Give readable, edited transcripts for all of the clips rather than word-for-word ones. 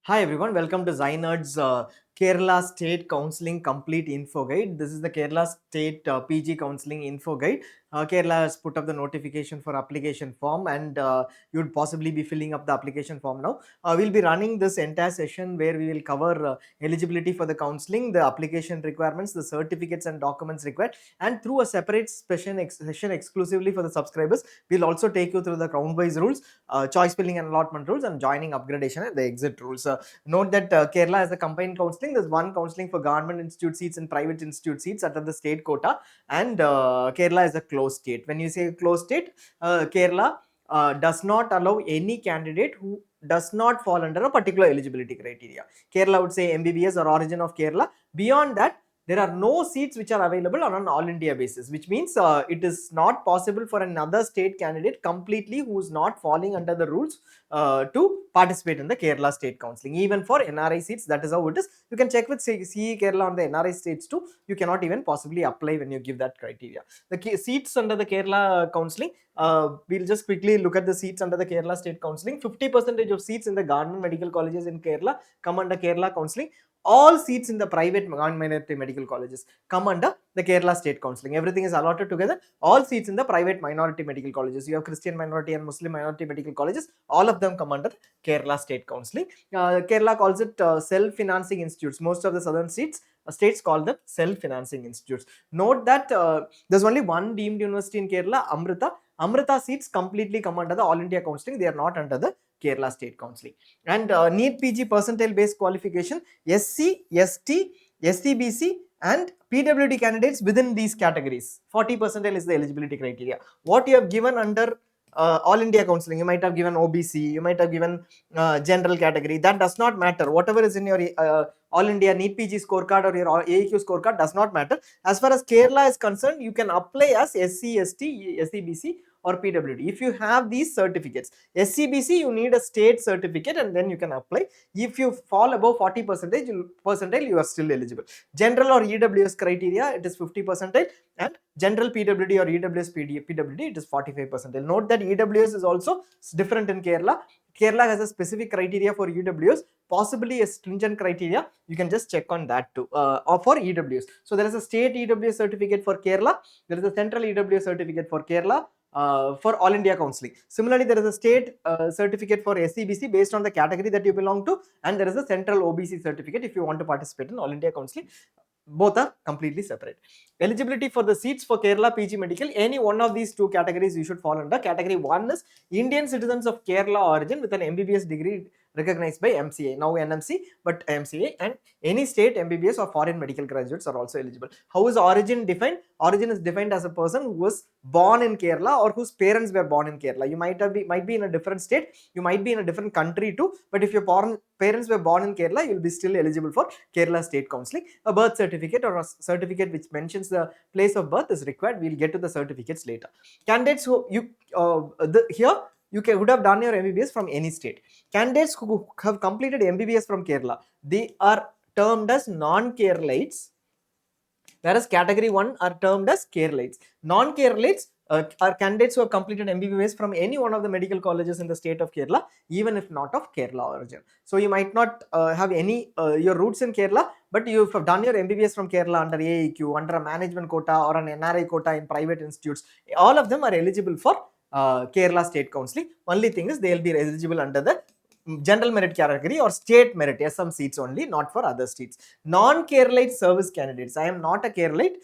Hi everyone, welcome to Zynerd's Kerala State Counselling Complete Info Guide. This is the Kerala State PG Counselling Info Guide. Kerala has put up the notification for application form and you would possibly be filling up the application form now. We'll be running this entire session where we will cover eligibility for the counselling, the application requirements, the certificates and documents required, and through a separate session exclusively for the subscribers, we'll also take you through the round-wise rules, choice filling and allotment rules, and joining upgradation and the exit rules. Note that Kerala has a combined counselling. There's one counselling for government institute seats and private institute seats under the state quota, and Kerala is a closed state. When you say closed state, Kerala does not allow any candidate who does not fall under a particular eligibility criteria. Kerala would say MBBS or origin of Kerala. Beyond that, there are no seats which are available on an all India basis, which means it is not possible for another state candidate completely who is not falling under the rules to participate in the Kerala State Counselling. Even for NRI seats, that is how it is. You can check with CE Kerala on the NRI states too. You cannot even possibly apply when you give that criteria. The seats under the Kerala Counselling, we'll just quickly look at the seats under the Kerala State Counselling. 50% of seats in the government medical colleges in Kerala come under Kerala Counselling. All seats in the private minority medical colleges come under the Kerala State Counselling. Everything is allotted together. All seats in the private minority medical colleges, you have Christian minority and Muslim minority medical colleges, all of them come under Kerala State Counselling. Kerala calls it self-financing institutes. Most of the southern states call them self-financing institutes. Note that there's only one deemed university in Kerala, Amrita. Amrita seats completely come under the All India Counselling. They are not under the Kerala State Counselling. And NEET PG percentile based qualification, SC, ST, STBC and PWD candidates within these categories. 40 percentile is the eligibility criteria. What you have given under All India Counselling, you might have given OBC, you might have given general category. That does not matter. Whatever is in your All India NEET PG scorecard or your AEQ scorecard does not matter. As far as Kerala is concerned, you can apply as SC, ST, SCBC or PWD. If you have these certificates, SCBC, you need a state certificate and then you can apply. If you fall above 40 percentile, you are still eligible. General or EWS criteria, it is 50 percentile, and general PWD or EWS PWD, it is 45 percentile. Note that EWS is also different in Kerala. Kerala has a specific criteria for EWS, possibly a stringent criteria. You can just check on that too, or for EWS. So there is a state EWS certificate for Kerala. There is a central EWS certificate for Kerala. For All India Counselling. Similarly, there is a state certificate for SCBC based on the category that you belong to, and there is a central OBC certificate if you want to participate in All India Counselling. Both are completely separate. Eligibility for the seats for Kerala PG Medical, any one of these two categories you should fall under. Category 1 is Indian citizens of Kerala origin with an MBBS degree recognized by MCA, now NMC, but MCA, and any state MBBS or foreign medical graduates are also eligible. How is origin defined? Origin is defined as a person who was born in Kerala or whose parents were born in Kerala. You might be in a different state, you might be in a different country too, but if your parents were born in Kerala, you'll be still eligible for Kerala State Counselling. A birth certificate or a certificate which mentions the place of birth is required. We'll get to the certificates later. Candidates who here you would have done your MBBS from any state. Candidates who have completed MBBS from Kerala, they are termed as non-Keralites, whereas category 1 are termed as Keralites. Non-Keralites are candidates who have completed MBBS from any one of the medical colleges in the state of Kerala, even if not of Kerala origin. So you might not have any your roots in Kerala, but you have done your MBBS from Kerala under AEQ, under a management quota or an NRI quota in private institutes. All of them are eligible for Kerala State Counselling. Only thing is they will be eligible under the general merit category or state merit, some seats only, not for other states. Non-Keralite service candidates, I am not a Keralite,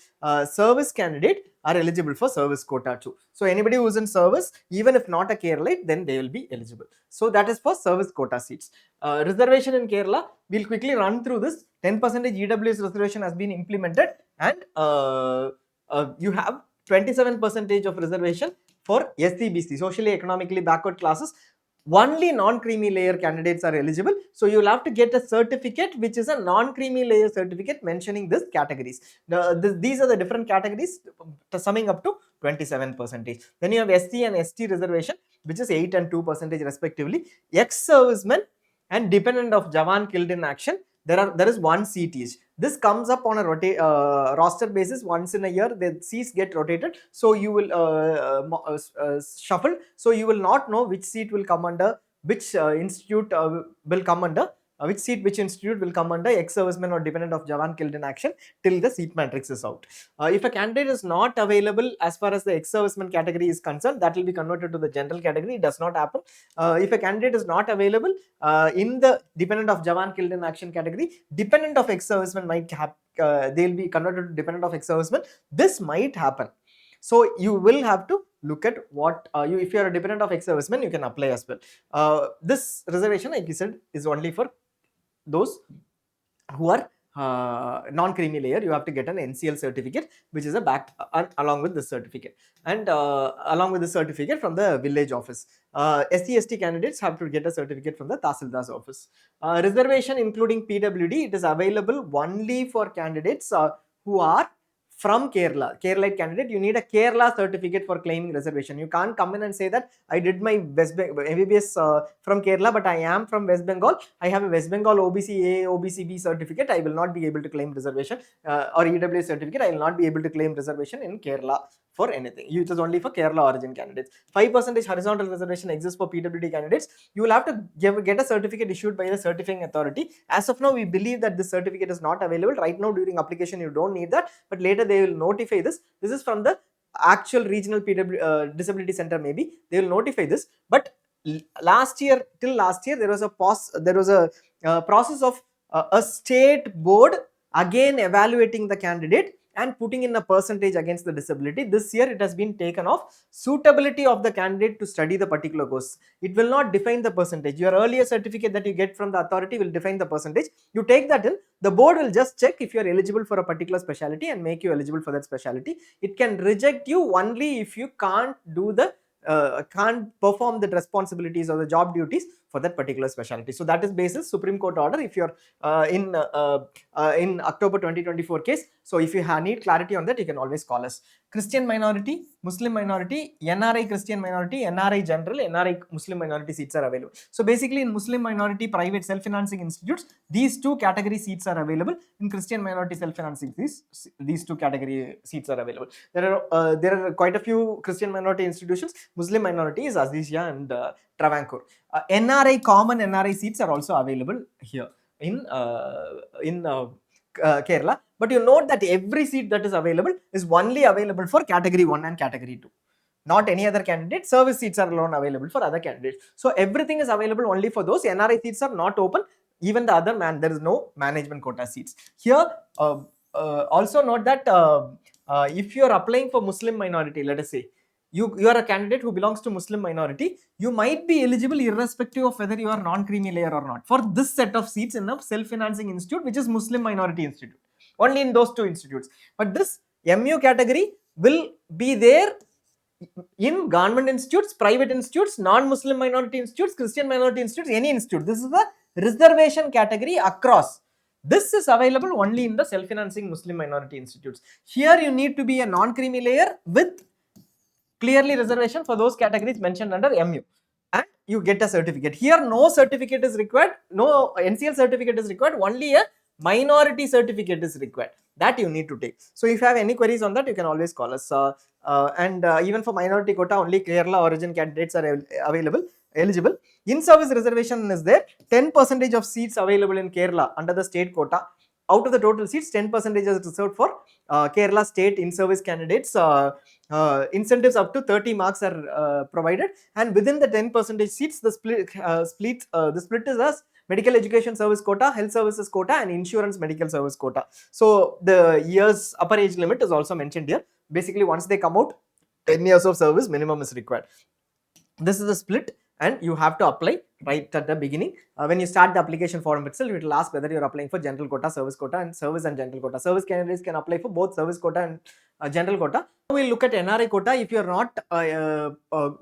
service candidate are eligible for service quota too. So anybody who is in service, even if not a Keralite, then they will be eligible. So that is for service quota seats. Reservation in Kerala, we'll quickly run through this. 10% EWS reservation has been implemented, and you have 27% of reservation for SCBC, socially economically backward classes. Only non-creamy layer candidates are eligible. So you will have to get a certificate which is a non-creamy layer certificate mentioning these categories. These are the different categories summing up to 27%. Then you have SC and ST reservation, which is 8 and 2% respectively. Ex-servicemen and dependent of Jawan killed in action, there is one seat each. This comes up on a roster basis once in a year. The seats get rotated, so you will shuffle. So you will not know which seat will come under which institute will come under which institute will come under ex-serviceman or dependent of Jawan killed in action till the seat matrix is out. If a candidate is not available as far as the ex-serviceman category is concerned, that will be converted to the general category. It does not happen. If a candidate is not available in the dependent of Jawan killed in action category, dependent of ex-serviceman might have they'll be converted to dependent of ex-serviceman. This might happen. So you will have to look at what if you are a dependent of ex-serviceman, you can apply as well. This reservation, like you said, is only for those who are non-creamy layer. You have to get an NCL certificate, which is a back along with this certificate, and along with the certificate from the village office. SC/ST candidates have to get a certificate from the Tahsildar's office. Reservation including PWD, it is available only for candidates who are from Kerala. Keralite candidate, you need a Kerala certificate for claiming reservation. You can't come in and say that I did my MBBS from Kerala, but I am from West Bengal. I have a West Bengal OBC A, OBC B certificate. I will not be able to claim reservation, or EWS certificate. I will not be able to claim reservation in Kerala for anything. It is only for Kerala origin candidates. 5% horizontal reservation exists for PWD candidates. You will have to get a certificate issued by the certifying authority. As of now, we believe that this certificate is not available. Right now, during application, you don't need that, but later they will notify this. This is from the actual regional disability center. Maybe they will notify this. But till last year, there was a process of a state board again evaluating the candidate and putting in a percentage against the disability. This year it has been taken off. Suitability of the candidate to study the particular course. It will not define the percentage. Your earlier certificate that you get from the authority will define the percentage. You take that in, the board will just check if you are eligible for a particular specialty and make you eligible for that specialty. It can reject you only if you can't do the can't perform the responsibilities or the job duties for that particular specialty. So that is basis Supreme Court order. If you're in October 2024 case, so if you need clarity on that, you can always call us. Christian minority, Muslim minority, NRI Christian minority, NRI general, NRI Muslim minority seats are available. So basically in Muslim minority private self-financing institutes, these two category seats are available. In Christian minority self-financing, these two category seats are available. There are quite a few Christian minority institutions. Muslim minority is Azizia and Travancore. NRI common NRI seats are also available here in Kerala. But you note that every seat that is available is only available for category 1 and category 2. Not any other candidate. Service seats are alone available for other candidates. So everything is available only for those. NRI seats are not open. Even the other there is no management quota seats. Here also note that if you are applying for Muslim minority, let us say, you are a candidate who belongs to Muslim minority, you might be eligible irrespective of whether you are non-creamy layer or not for this set of seats in a self-financing institute, which is Muslim minority institute. Only in those two institutes. But this MU category will be there in government institutes, private institutes, non-Muslim minority institutes, Christian minority institutes, any institute. This is the reservation category across. This is available only in the self-financing Muslim minority institutes. Here you need to be a non-creamy layer with clearly reservation for those categories mentioned under MU, and you get a certificate. Here no certificate is required, no NCL certificate is required, only a minority certificate is required. That you need to take. So if you have any queries on that, you can always call us. Even for minority quota, only Kerala origin candidates are eligible. In-service reservation is there. 10% of seats available in Kerala under the state quota. Out of the total seats, 10% is reserved for Kerala state in-service candidates. Incentives up to 30 marks are provided, and within the 10% seats, the split is as medical education service quota, health services quota, and insurance medical service quota. So the years upper age limit is also mentioned here. Basically, once they come out, 10 years of service minimum is required. This is the split, and you have to apply right at the beginning. When you start the application form itself, it will ask whether you are applying for general quota, service quota, and service and general quota. Service candidates can apply for both service quota and general quota. Now we'll look at NRI quota. If you are not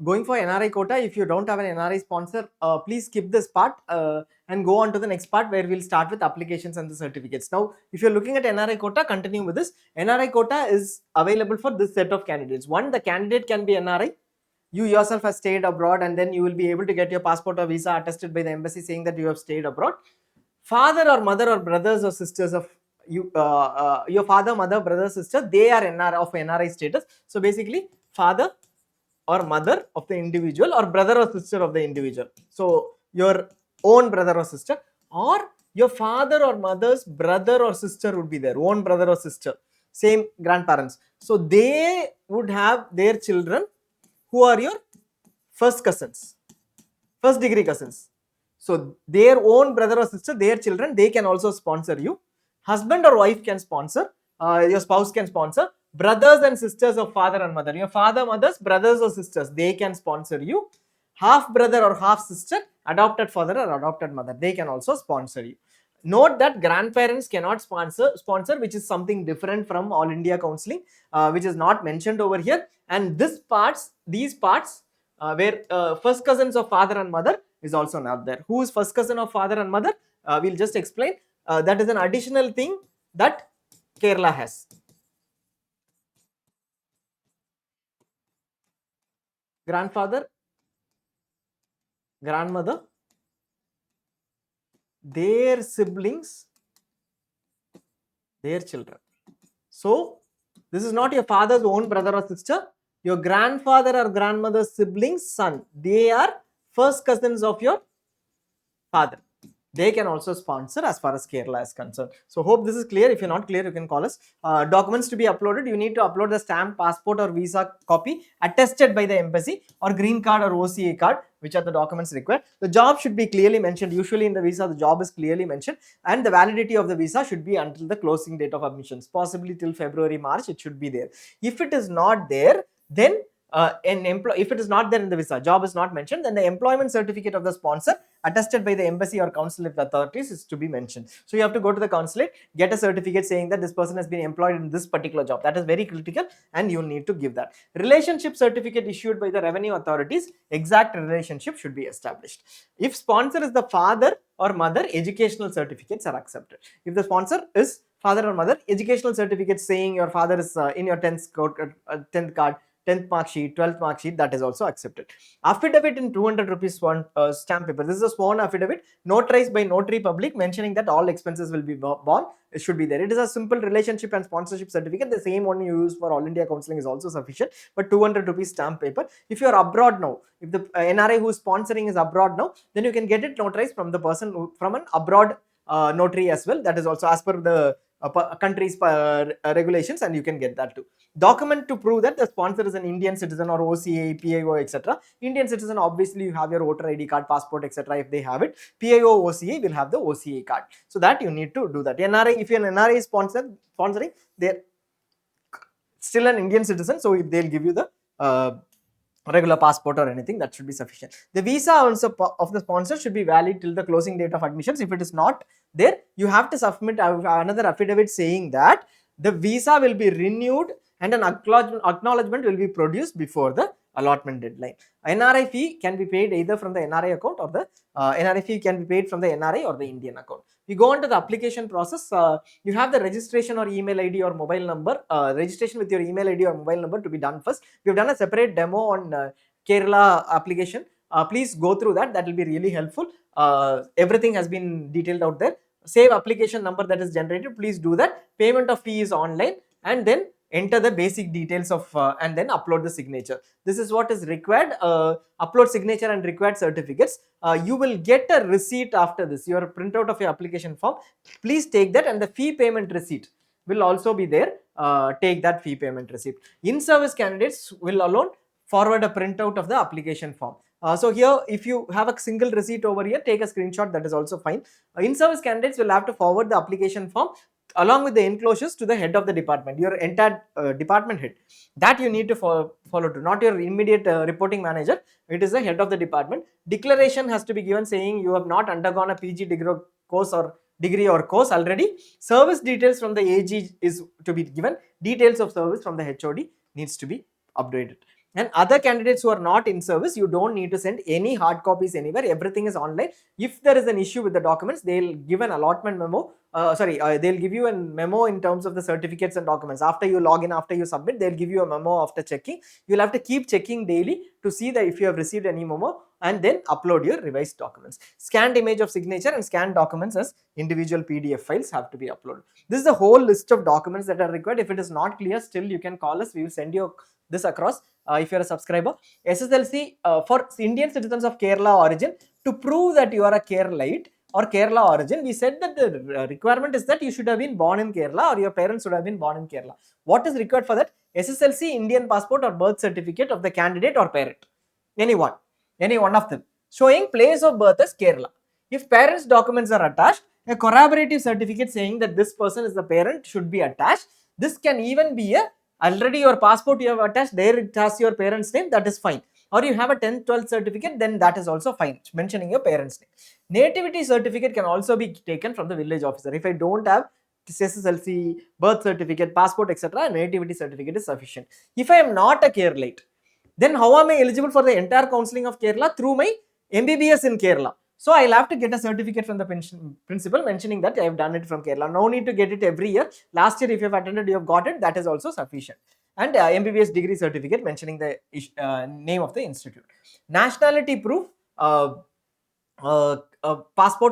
going for NRI quota, if you don't have an NRI sponsor, please skip this part and go on to the next part where we'll start with applications and the certificates. Now, if you're looking at NRI quota, continue with this. NRI quota is available for this set of candidates. One, the candidate can be NRI. You yourself have stayed abroad, and then you will be able to get your passport or visa attested by the embassy saying that you have stayed abroad. Father or mother or brothers or sisters of you, your father, mother, brother, sister, they are NRI status. So basically, father or mother of the individual or brother or sister of the individual. So your own brother or sister. or your father or mother's brother or sister would be there, own brother or sister, same grandparents. So they would have their children who are your first cousins, first degree cousins. So their own brother or sister, their children, they can also sponsor you. Husband or wife can sponsor, your spouse can sponsor. Brothers and sisters of father and mother, your father, mother's brothers or sisters, they can sponsor you. Half brother or half sister, adopted father or adopted mother, they can also sponsor you. Note that grandparents cannot sponsor, which is something different from All India Counselling, which is not mentioned over here. And these parts where first cousins of father and mother is also not there. Who is first cousin of father and mother? We'll just explain. That is an additional thing that Kerala has. Grandfather, grandmother, their siblings, their children. So this is not your father's own brother or sister. Your grandfather or grandmother's siblings, son, they are first cousins of your father. They can also sponsor as far as Kerala is concerned. So hope this is clear. If you're not clear, you can call us. Documents to be uploaded, you need to upload the stamp, passport or visa copy attested by the embassy, or green card or OCA card, which are the documents required. The job should be clearly mentioned. Usually in the visa, the job is clearly mentioned, and the validity of the visa should be until the closing date of admissions, possibly till February, March, it should be there. If it is not there, then if it is not there in the visa, job is not mentioned, then the employment certificate of the sponsor attested by the embassy or consulate authorities is to be mentioned. So you have to go to the consulate, get a certificate saying that this person has been employed in this particular job. That is very critical, and you need to give that. Relationship certificate issued by the revenue authorities, exact relationship should be established. If sponsor is the father or mother, educational certificates are accepted. If the sponsor is father or mother, educational certificates saying your father is in your 10th card, 10th mark sheet, 12th mark sheet, that is also accepted. Affidavit in 200 rupees stamp paper. This is a sworn affidavit notarized by notary public mentioning that all expenses will be borne. It should be there. It is a simple relationship and sponsorship certificate. The same one you use for All India Counselling is also sufficient, but 200 rupees stamp paper. If you are abroad now, if the NRI who is sponsoring is abroad now, then you can get it notarized from the person from an abroad notary as well. That is also as per the country's regulations, and you can get that too. Document to prove that the sponsor is an Indian citizen or OCA, PIO, etc. Indian citizen, obviously you have your voter ID card, passport, etc. If they have it, PIO, OCA will have the OCA card. So that you need to do that. NRI, if you're an NRI sponsoring, they're still an Indian citizen, so they'll give you the regular passport or anything, that should be sufficient. The visa also of the sponsor should be valid till the closing date of admissions. If it is not there, you have to submit another affidavit saying that the visa will be renewed and an acknowledgement will be produced before the allotment deadline. NRI fee can be paid either from the NRI account, or the NRI fee can be paid from the NRI or the Indian account. We go on to the application process. You have the registration or email ID or mobile number, registration with your email ID or mobile number to be done first. We have done a separate demo on Kerala application. Please go through that. That will be really helpful. Everything has been detailed out there. Save application number that is generated. Please do that. Payment of fee is online, and then enter the basic details of and then upload the signature. This is what is required. Upload signature and required certificates. You will get a receipt after this, your printout of your application form. Please take that, and the fee payment receipt will also be there. Take that fee payment receipt. In-service candidates will alone forward a printout of the application form. So here, if you have a single receipt over here, take a screenshot, that is also fine. In-service candidates will have to forward the application form along with the enclosures to the head of the department, your entire department head. That you need to follow to, not your immediate reporting manager. It is the head of the department. Declaration has to be given saying you have not undergone a PG degree course already. Service details from the AG is to be given. Details of service from the HOD needs to be updated. And other candidates who are not in service, you don't need to send any hard copies anywhere. Everything is online. If there is an issue with the documents, they'll give an allotment memo. They'll give you a memo in terms of the certificates and documents. After you log in, after you submit, they'll give you a memo after checking. You'll have to keep checking daily to see that if you have received any memo, and then upload your revised documents. Scanned image of signature and scanned documents as individual PDF files have to be uploaded. This is a whole list of documents that are required. If it is not clear, still you can call us. We will send you this across if you're a subscriber. SSLC for Indian citizens of Kerala origin, to prove that you are a Keralite, or Kerala origin, we said that the requirement is that you should have been born in Kerala or your parents should have been born in Kerala. What is required for that? SSLC, Indian passport or birth certificate of the candidate or parent. Any one of them, showing place of birth as Kerala. If parents' documents are attached, a corroborative certificate saying that this person is the parent should be attached. This can even be a already your passport you have attached, there it has your parent's name, that is fine. Or you have a 10th 12th certificate, then that is also fine, mentioning your parent's name. Nativity certificate can also be taken from the village officer. If I don't have SSLC, birth certificate, passport, etc., nativity certificate is sufficient. If I am not a Keralite, then how am I eligible for the entire counselling of Kerala? Through my MBBS in Kerala. So I'll have to get a certificate from the principal mentioning that I have done it from Kerala. No need to get it every year. Last year if you have attended, you have got it, that is also sufficient. And MBBS degree certificate mentioning the name of the institute. Nationality proof, passport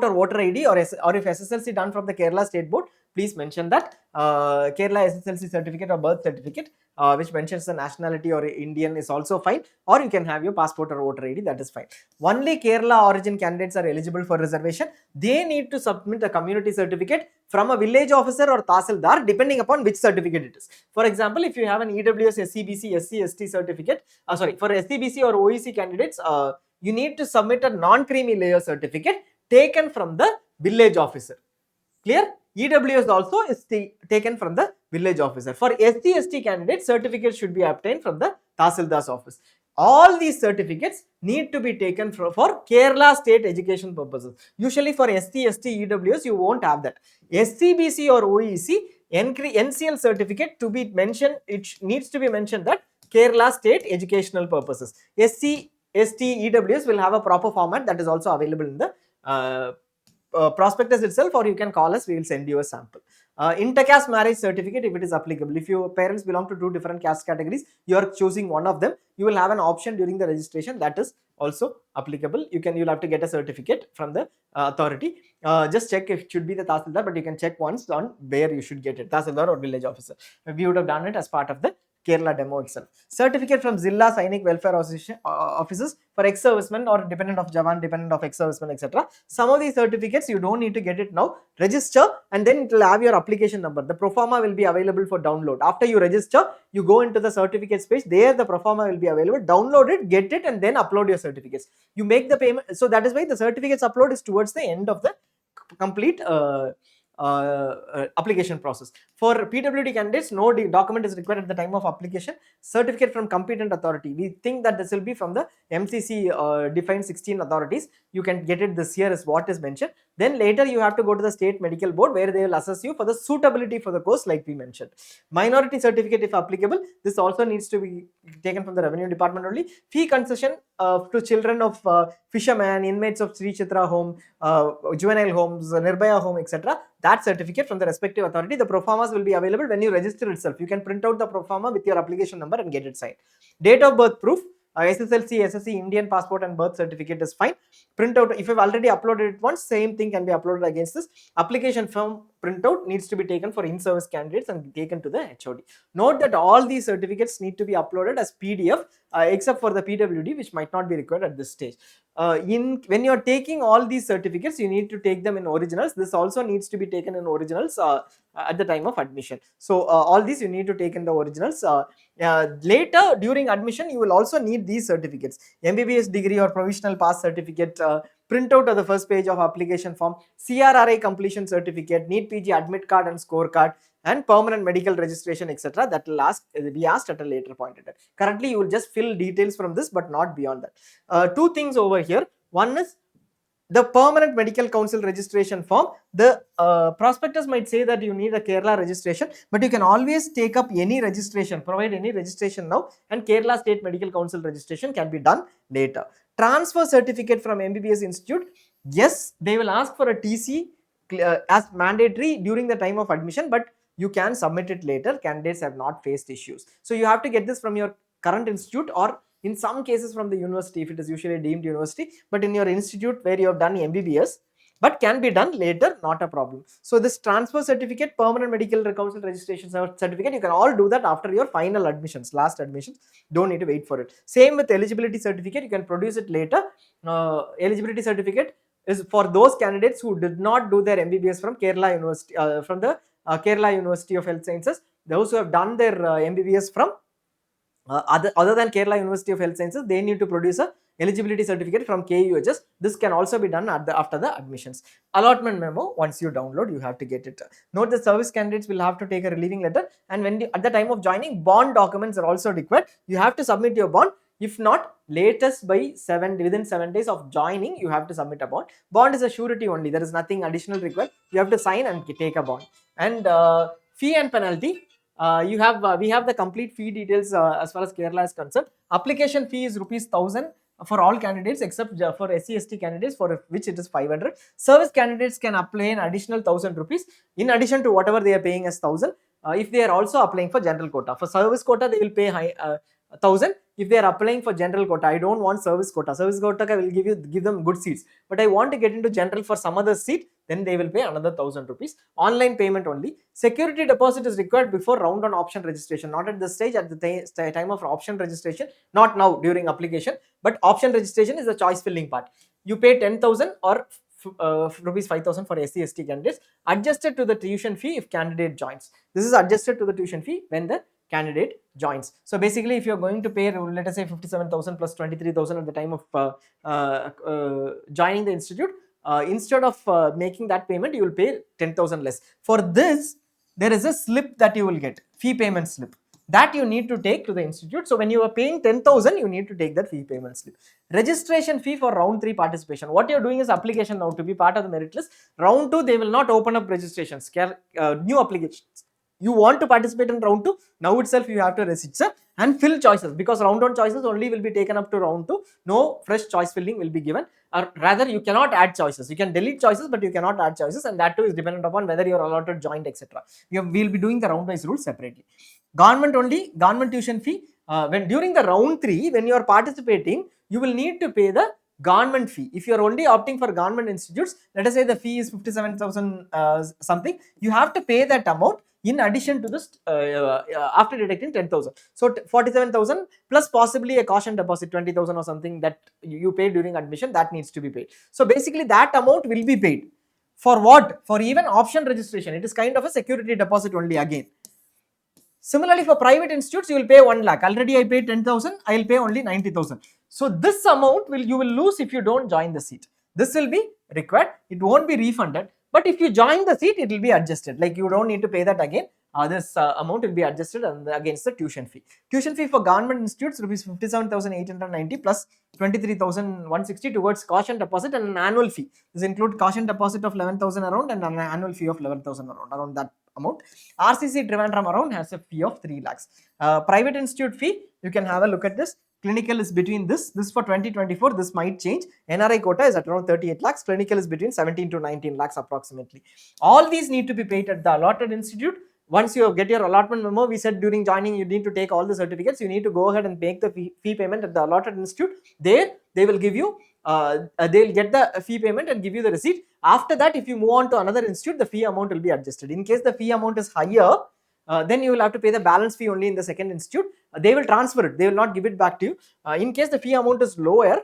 or voter ID, or if SSLC done from the Kerala State Board, please mention that Kerala SSLC certificate or birth certificate which mentions the nationality or Indian is also fine, or you can have your passport or voter ID, that is fine. Only Kerala origin candidates are eligible for reservation. They need to submit a community certificate from a village officer or Tahsildar depending upon which certificate it is. For example, if you have an EWS, SCBC, SC, ST certificate, for SCBC or OEC candidates, you need to submit a non-creamy layer certificate taken from the village officer. Clear? EWS also is taken from the village officer. For SC, ST candidates, certificates should be obtained from the Tahsildar's office. All these certificates need to be taken for Kerala state education purposes. Usually for SC, ST, EWS, you won't have that. SCBC or OEC, NCL certificate to be mentioned, it needs to be mentioned that Kerala state educational purposes. SC, ST, EWS will have a proper format that is also available in the prospectus itself, or you can call us, we will send you a sample. Intercaste marriage certificate, if it is applicable. If your parents belong to two different caste categories, you are choosing one of them, you will have an option during the registration that is also applicable. You'll have to get a certificate from the authority. Just check if it should be the Tahsildar, but you can check once on where you should get it, Tahsildar or village officer. We would have done it as part of the Kerala demo itself. Certificate from Zilla Sainik Welfare offices for ex-servicemen or dependent of Jawan, dependent of ex-servicemen, etc. Some of these certificates you don't need to get it now. Register and then it will have your application number. The proforma will be available for download. After you register, you go into the certificates page. There the proforma will be available. Download it, get it, and then upload your certificates. You make the payment. So that is why the certificates upload is towards the end of the complete application process. For PWD candidates, no document is required at the time of application. Certificate from competent authority, we think that this will be from the MCC defined 16 authorities. You can get it this year is what is mentioned. Then later you have to go to the state medical board where they will assess you for the suitability for the course like we mentioned. Minority certificate if applicable, this also needs to be taken from the revenue department only. Fee concession to children of fishermen, inmates of Sri Chitra home, juvenile homes, Nirbhaya home, etc. That certificate from the respective authority, the proformas will be available when you register itself. You can print out the proforma with your application number and get it signed. Date of birth proof, SSLC, SSC, Indian passport and birth certificate is fine. Print out, if you've already uploaded it once, same thing can be uploaded against this. Application form printout needs to be taken for in-service candidates and taken to the HOD. Note that all these certificates need to be uploaded as PDF except for the PWD, which might not be required at this stage. When you are taking all these certificates, you need to take them in originals. This also needs to be taken in originals at the time of admission. So all these you need to take in the originals. Later during admission, you will also need these certificates: MBBS degree or provisional pass certificate, printout of the first page of application form, CRRI completion certificate, NEET PG admit card and score card, and permanent medical registration, etc. That will be asked at a later point in time. Currently, you will just fill details from this, but not beyond that. Two things over here. One is the permanent medical council registration form. The prospectus might say that you need a Kerala registration, but you can always take up any registration, provide any registration now, and Kerala State Medical Council registration can be done later. Transfer certificate from MBBS Institute, yes, they will ask for a TC as mandatory during the time of admission, but you can submit it later. Candidates have not faced issues. So you have to get this from your current institute, or in some cases from the university if it is usually deemed university, but in your institute where you have done MBBS, but can be done later, not a problem. So this transfer certificate, permanent medical council registration certificate, you can all do that after your final admissions, last admissions. Don't need to wait for it. Same with eligibility certificate, you can produce it later. Eligibility certificate, is for those candidates who did not do their MBBS from Kerala University, from the Kerala University of Health Sciences. Those who have done their MBBS from other than Kerala University of Health Sciences, they need to produce a eligibility certificate from KUHS. This can also be done after the admissions. Allotment memo, once you download, you have to get it. Note the service candidates will have to take a relieving letter, and at the time of joining, bond documents are also required. You have to submit your bond. If not, latest by within 7 days of joining, you have to submit a bond. Bond is a surety only. There is nothing additional required. You have to sign and take a bond. And fee and penalty. We have the complete fee details as far as Kerala is concerned. Application fee is rupees 1000 for all candidates except for SC/ST candidates, for which it is 500. Service candidates can apply an additional 1000 rupees in addition to whatever they are paying as 1000. If they are also applying for general quota. For service quota, they will pay 1000. If they are applying for general quota, I don't want service quota. Service quota will give them good seats, but I want to get into general for some other seat, then they will pay another 1000 rupees. Online payment only. Security deposit is required before round on option registration, not at this stage, at the time of option registration, not now during application, but option registration is the choice filling part. You pay 10,000 or rupees 5,000 for SC/ST candidates, adjusted to the tuition fee if candidate joins. This is adjusted to the tuition fee when the candidate joins. So basically, if you're going to pay, let us say 57,000 plus 23,000 at the time of joining the institute, instead of making that payment, you will pay 10,000 less. For this, there is a slip that you will get, fee payment slip, that you need to take to the institute. So when you are paying 10,000, you need to take that fee payment slip. Registration fee for round 3 participation. What you're doing is application now to be part of the merit list. Round 2, they will not open up registrations, new applications. You want to participate in round 2, now itself you have to register and fill choices, because round 1 choices only will be taken up to round 2. No fresh choice filling will be given, or rather you cannot add choices. You can delete choices, but you cannot add choices, and that too is dependent upon whether you are allotted, joined, etc. We will be doing the round wise rules separately. Government tuition fee. When during the round 3, when you are participating, you will need to pay the government fee. If you are only opting for government institutes, let us say the fee is 57,000 something, you have to pay that amount in addition to this after deducting 10,000. So 47,000 plus possibly a caution deposit 20,000 or something that you pay during admission, that needs to be paid. So basically that amount will be paid. For what? For even option registration. It is kind of a security deposit only again. Similarly, for private institutes, you will pay 1 lakh. Already I paid 10,000, I will pay only 90,000. So this amount you will lose if you don't join the seat. This will be required. It won't be refunded. But if you join the seat, it will be adjusted. Like you don't need to pay that again. This amount will be adjusted against the tuition fee. Tuition fee for government institutes rupees 57,890 plus 23,160 towards caution deposit and an annual fee. This includes caution deposit of 11,000 around and an annual fee of 11,000 around that amount. RCC Trivandrum around has a fee of 3 lakhs. Private institute fee, you can have a look at this. Clinical is between this for 2024, this might change. NRI quota is at around 38 lakhs. Clinical is between 17 to 19 lakhs approximately. All these need to be paid at the allotted institute. Once you get your allotment memo, we said during joining you need to take all the certificates. You need to go ahead and make the fee payment at the allotted institute. There they will give you, they'll get the fee payment and give you the receipt. After that, if you move on to another institute, the fee amount will be adjusted. In case the fee amount is higher, then you will have to pay the balance fee only in the second institute. They will transfer it. They will not give it back to you. In case the fee amount is lower,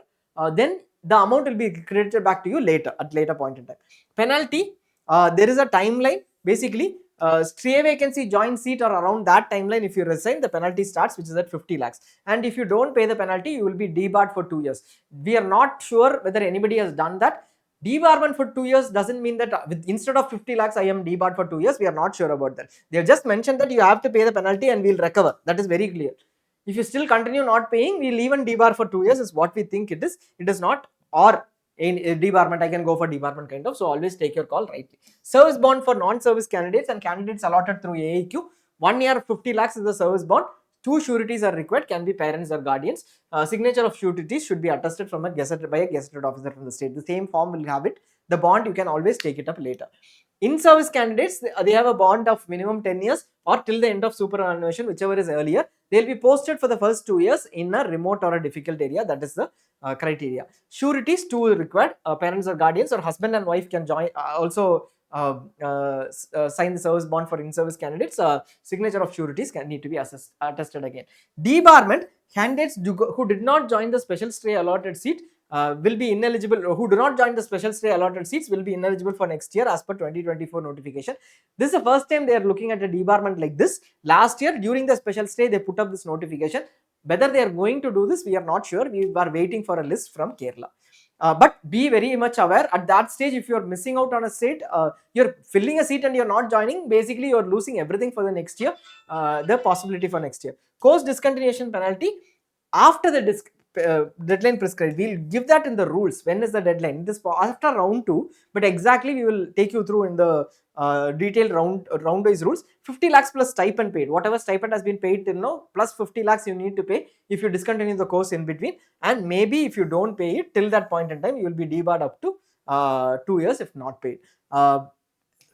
then the amount will be credited back to you at later point in time. Penalty, there is a timeline. Basically, stray vacancy, joint seat or around that timeline, if you resign, the penalty starts, which is at 50 lakhs. And if you don't pay the penalty, you will be debarred for 2 years. We are not sure whether anybody has done that. Debarment for 2 years doesn't mean that instead of 50 lakhs, I am debarred for 2 years. We are not sure about that. They have just mentioned that you have to pay the penalty and we'll recover. That is very clear. If you still continue not paying, we'll even debar for 2 years is what we think it is. It is not, or in debarment, I can go for debarment kind of. So always take your call rightly. Service bond for non-service candidates and candidates allotted through AIQ. 1 year 50 lakhs is the service bond. 2 sureties are required, can be parents or guardians. Signature of sureties should be attested by a gazetted officer from the state. The same form will have it. The bond, you can always take it up later. In-service candidates, they have a bond of minimum 10 years or till the end of superannuation, whichever is earlier. They will be posted for the first 2 years in a remote or a difficult area. That is the criteria. Sureties, 2 required. Parents or guardians or husband and wife can join also sign the service bond for in-service candidates. Signature of sureties can need to be attested again. Debarment, candidates who did not join the special stray allotted seat will be ineligible, who do not join the special stay allotted seats will be ineligible for next year as per 2024 notification. This is the first time they are looking at a debarment like this. Last year during the special stay they put up this notification. Whether they are going to do this, we are not sure. We are waiting for a list from Kerala. But be very much aware at that stage, if you are missing out on a seat, you're filling a seat and you're not joining, basically you're losing everything for the next year, the possibility for next year. Course discontinuation penalty after the deadline prescribed, we'll give that in the rules. When is the deadline? This after round 2, but exactly we will take you through in the detailed round wise rules. 50 lakhs plus stipend paid, whatever stipend has been paid till now, plus 50 lakhs you need to pay if you discontinue the course in between, and maybe if you don't pay it till that point in time, you will be debarred up to 2 years if not paid.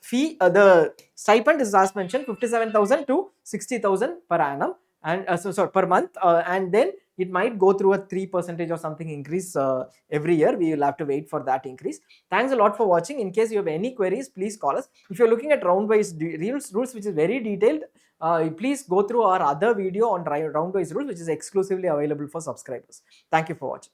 Fee, the stipend is as mentioned 57,000 to 60,000 per annum, and per month, and then it might go through a 3% or something increase every year. We will have to wait for that increase. Thanks a lot for watching. In case you have any queries, please call us. If you're looking at round wise rules which is very detailed, please go through our other video on round wise rules, which is exclusively available for subscribers. Thank you for watching.